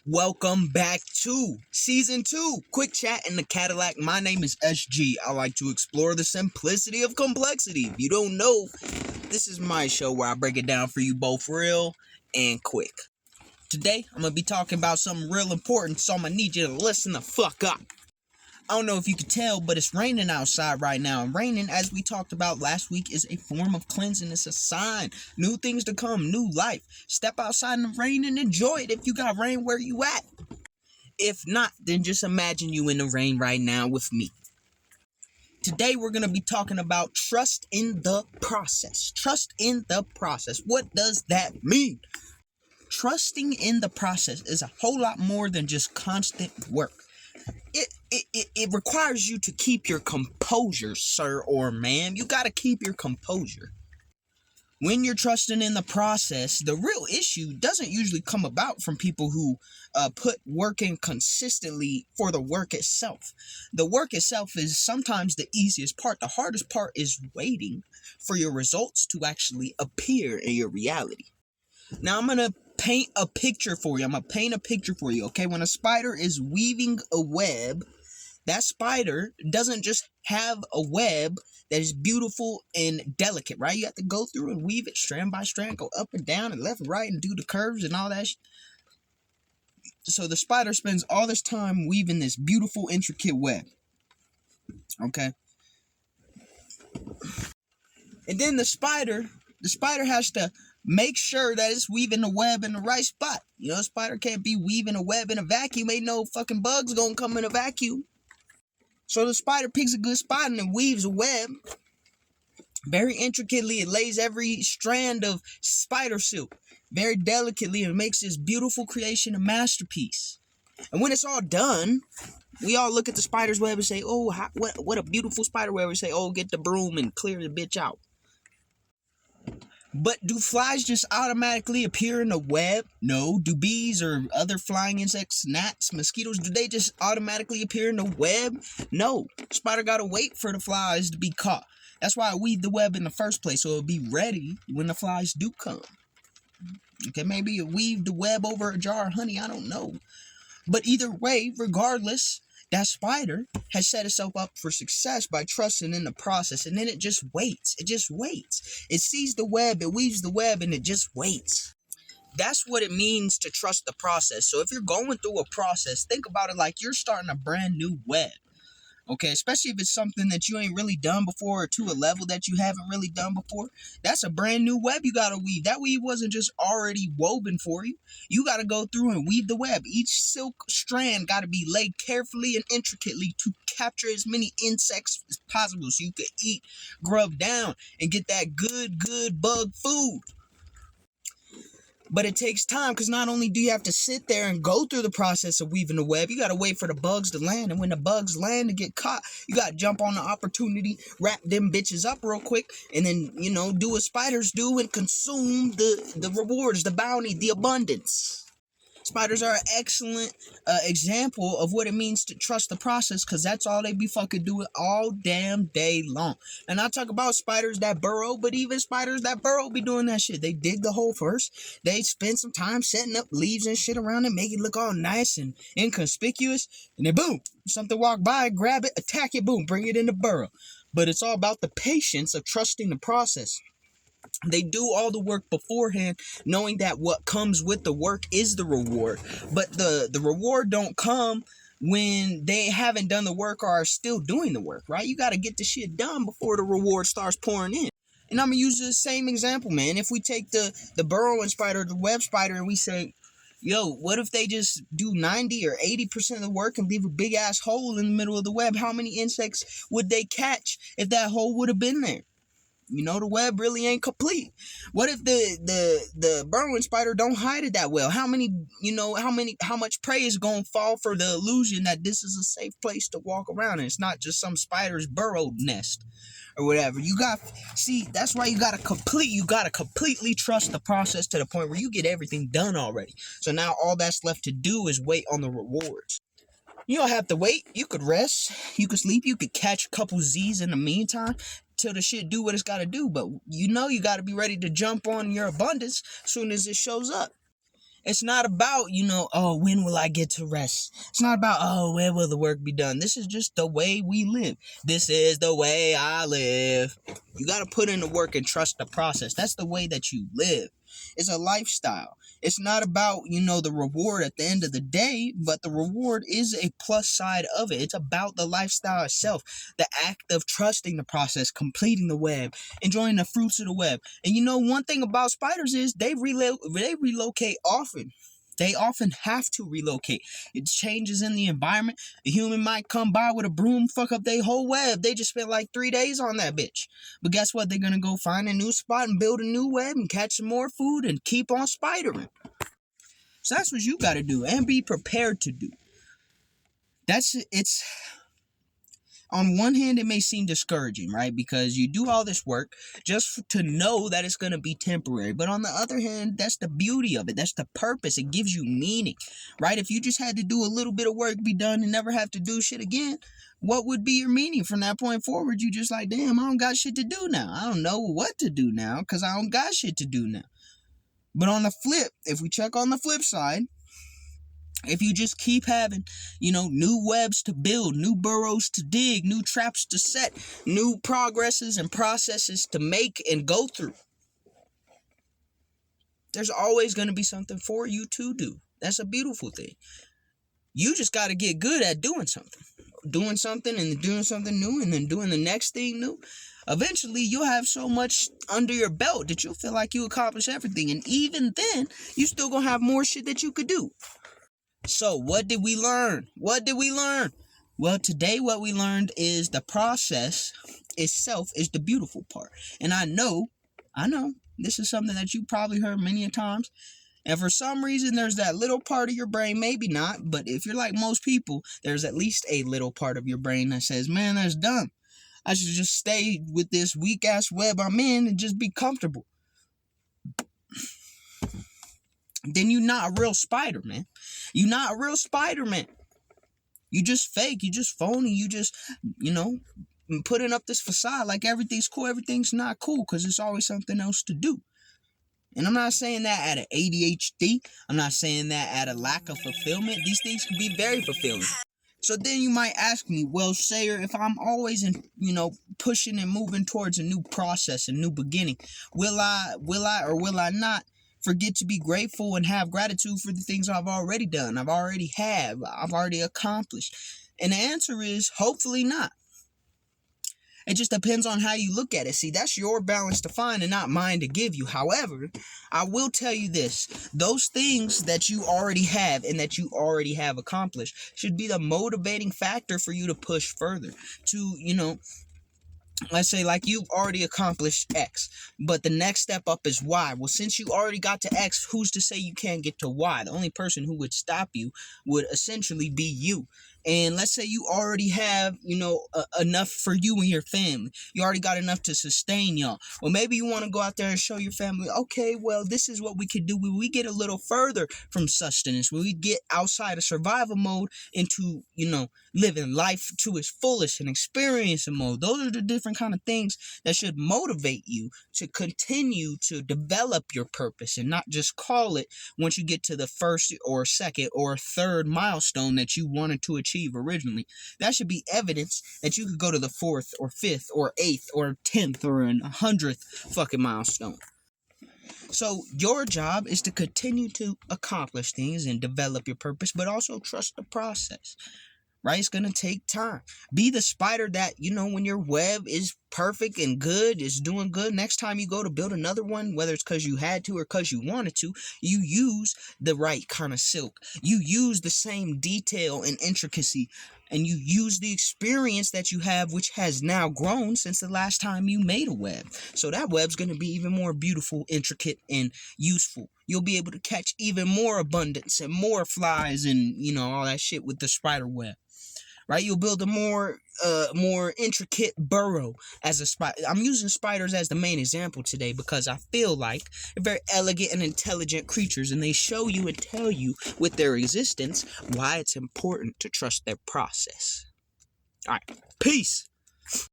Welcome back to Season 2, Quick Chat in the Cadillac. My name is SG. I like to explore the simplicity of complexity. If you don't know, this is my show where I break it down for you both real and quick. Today, I'm going to be talking about something real important, so I'm going to need you to listen the fuck up. I don't know if you can tell, but it's raining outside right now. And raining, as we talked about last week, is a form of cleansing. It's a sign. New things to come, new life. Step outside in the rain and enjoy it if you got rain where you at. If not, then just imagine you in the rain right now with me. Today, we're going to be talking about trust in the process. Trust in the process. What does that mean? Trusting in the process is a whole lot more than just constant work. It requires you to keep your composure, sir or ma'am. You got to keep your composure. When you're trusting in the process, the real issue doesn't usually come about from people who put work in consistently for the work itself. The work itself is sometimes the easiest part. The hardest part is waiting for your results to actually appear in your reality. Now, I'm going to paint a picture for you. Okay? When a spider is weaving a web, that spider doesn't just have a web that is beautiful and delicate, right? You have to go through and weave it strand by strand, go up and down and left and right and do the curves and all that. So the spider spends all this time weaving this beautiful, intricate web. Okay? And then the spider has to make sure that it's weaving the web in the right spot. You know, a spider can't be weaving a web in a vacuum. Ain't no fucking bugs gonna come in a vacuum. So the spider picks a good spot and then weaves a web very intricately. It lays every strand of spider silk very delicately and makes this beautiful creation a masterpiece. And when it's all done, we all look at the spider's web and say, oh, what a beautiful spider web. We say, oh, get the broom and clear the bitch out. But do flies just automatically appear in the web? No. Do bees or other flying insects, gnats, mosquitoes, do they just automatically appear in the web? No. Spider gotta wait for the flies to be caught. That's why I weave the web in the first place, so it'll be ready when the flies do come. Okay, maybe you weave the web over a jar of honey, I don't know. But either way, regardless, that spider has set itself up for success by trusting in the process. And then it just waits. It just waits. It sees the web, it weaves the web, and it just waits. That's what it means to trust the process. So if you're going through a process, think about it like you're starting a brand new web. Okay, especially if it's something that you ain't really done before or to a level that you haven't really done before. That's a brand new web you gotta weave. That weave wasn't just already woven for you. You gotta go through and weave the web. Each silk strand gotta be laid carefully and intricately to capture as many insects as possible so you could eat, grub down, and get that good bug food. But it takes time because not only do you have to sit there and go through the process of weaving the web, you got to wait for the bugs to land. And when the bugs land to get caught, you got to jump on the opportunity, wrap them bitches up real quick, and then, do what spiders do and consume the rewards, the bounty, the abundance. Spiders are an excellent example of what it means to trust the process because that's all they be fucking doing all damn day long. And I talk about spiders that burrow, but even spiders that burrow be doing that shit. They dig the hole first. They spend some time setting up leaves and shit around it, make it look all nice and inconspicuous. And then boom, something walk by, grab it, attack it, boom, bring it in the burrow. But it's all about the patience of trusting the process. They do all the work beforehand, knowing that what comes with the work is the reward. But the reward don't come when they haven't done the work or are still doing the work, right? You got to get the shit done before the reward starts pouring in. And I'm going to use the same example, man. If we take the burrowing spider, the web spider, and we say, yo, what if they just do 90 or 80% of the work and leave a big ass hole in the middle of the web? How many insects would they catch if that hole would have been there? The web really ain't complete. What if the burrowing spider don't hide it that well? How much prey is going to fall for the illusion that this is a safe place to walk around and it's not just some spider's burrowed nest or whatever? That's why you got to completely trust the process to the point where you get everything done already. So now all that's left to do is wait on the rewards. You don't have to wait. You could rest. You could sleep. You could catch a couple Z's in the meantime till the shit do what it's got to do. But you got to be ready to jump on your abundance as soon as it shows up. It's not about, oh, when will I get to rest? It's not about, oh, where will the work be done? This is just the way we live. This is the way I live. You got to put in the work and trust the process. That's the way that you live. It's a lifestyle. It's not about, the reward at the end of the day, but the reward is a plus side of it. It's about the lifestyle itself, the act of trusting the process, completing the web, enjoying the fruits of the web. And one thing about spiders is they relocate often. They often have to relocate. It changes in the environment. A human might come by with a broom, fuck up their whole web. They just spent like 3 days on that bitch. But guess what? They're going to go find a new spot and build a new web and catch some more food and keep on spidering. So that's what you got to do and be prepared to do. It's on one hand, it may seem discouraging, right? Because you do all this work just to know that it's going to be temporary. But on the other hand, that's the beauty of it. That's the purpose. It gives you meaning, right? If you just had to do a little bit of work, be done, and never have to do shit again, what would be your meaning from that point forward? You just like, damn, I don't got shit to do now. I don't know what to do now because I don't got shit to do now. But on the flip, if we check on the flip side, if you just keep having, new webs to build, new burrows to dig, new traps to set, new progresses and processes to make and go through, there's always going to be something for you to do. That's a beautiful thing. You just got to get good at doing something and then doing something new and then doing the next thing new. Eventually, you'll have so much under your belt that you'll feel like you accomplished everything. And even then, you still going to have more shit that you could do. So what did we learn? Well, today what we learned is the process itself is the beautiful part. And I know, this is something that you probably heard many a times. And for some reason, there's that little part of your brain, maybe not, but if you're like most people, there's at least a little part of your brain that says, man, that's dumb. I should just stay with this weak-ass web I'm in and just be comfortable. Then you're not a real spider, man. You're not a real Spider-Man. You just fake. You just phony. You just, putting up this facade like everything's cool. Everything's not cool because there's always something else to do. And I'm not saying that at an ADHD. I'm not saying that at a lack of fulfillment. These things can be very fulfilling. So then you might ask me, well, Sayer, if I'm always pushing and moving towards a new process, a new beginning, will I or will I not forget to be grateful and have gratitude for the things I've already done, I've already accomplished? And the answer is hopefully not. It just depends on how you look at it. See, that's your balance to find and not mine to give you. However, I will tell you this. Those things that you already have and that you already have accomplished should be the motivating factor for you to push further. To, let's say like you've already accomplished X, but the next step up is Y. Well, since you already got to X, who's to say you can't get to Y? The only person who would stop you would essentially be you. And let's say you already have, enough for you and your family. You already got enough to sustain y'all. Well, maybe you want to go out there and show your family, okay, well, this is what we could do when we get a little further from sustenance, when we get outside of survival mode into, living life to its fullest and experiencing mode. Those are the different kind of things that should motivate you to continue to develop your purpose and not just call it once you get to the first or second or third milestone that you wanted to achieve originally. That should be evidence that you could go to the 4th or 5th or 8th or 10th or 100th fucking milestone. So your job is to continue to accomplish things and develop your purpose, but also trust the process. Right? It's going to take time. Be the spider that, when your web is perfect and good, is doing good, next time you go to build another one, whether it's because you had to or because you wanted to, you use the right kind of silk. You use the same detail and intricacy, and you use the experience that you have, which has now grown since the last time you made a web. So that web's going to be even more beautiful, intricate, and useful. You'll be able to catch even more abundance and more flies and, all that shit with the spider web. Right, you'll build a more intricate burrow as a spider. I'm using spiders as the main example today because I feel like they're very elegant and intelligent creatures, and they show you and tell you with their existence why it's important to trust their process. All right, peace.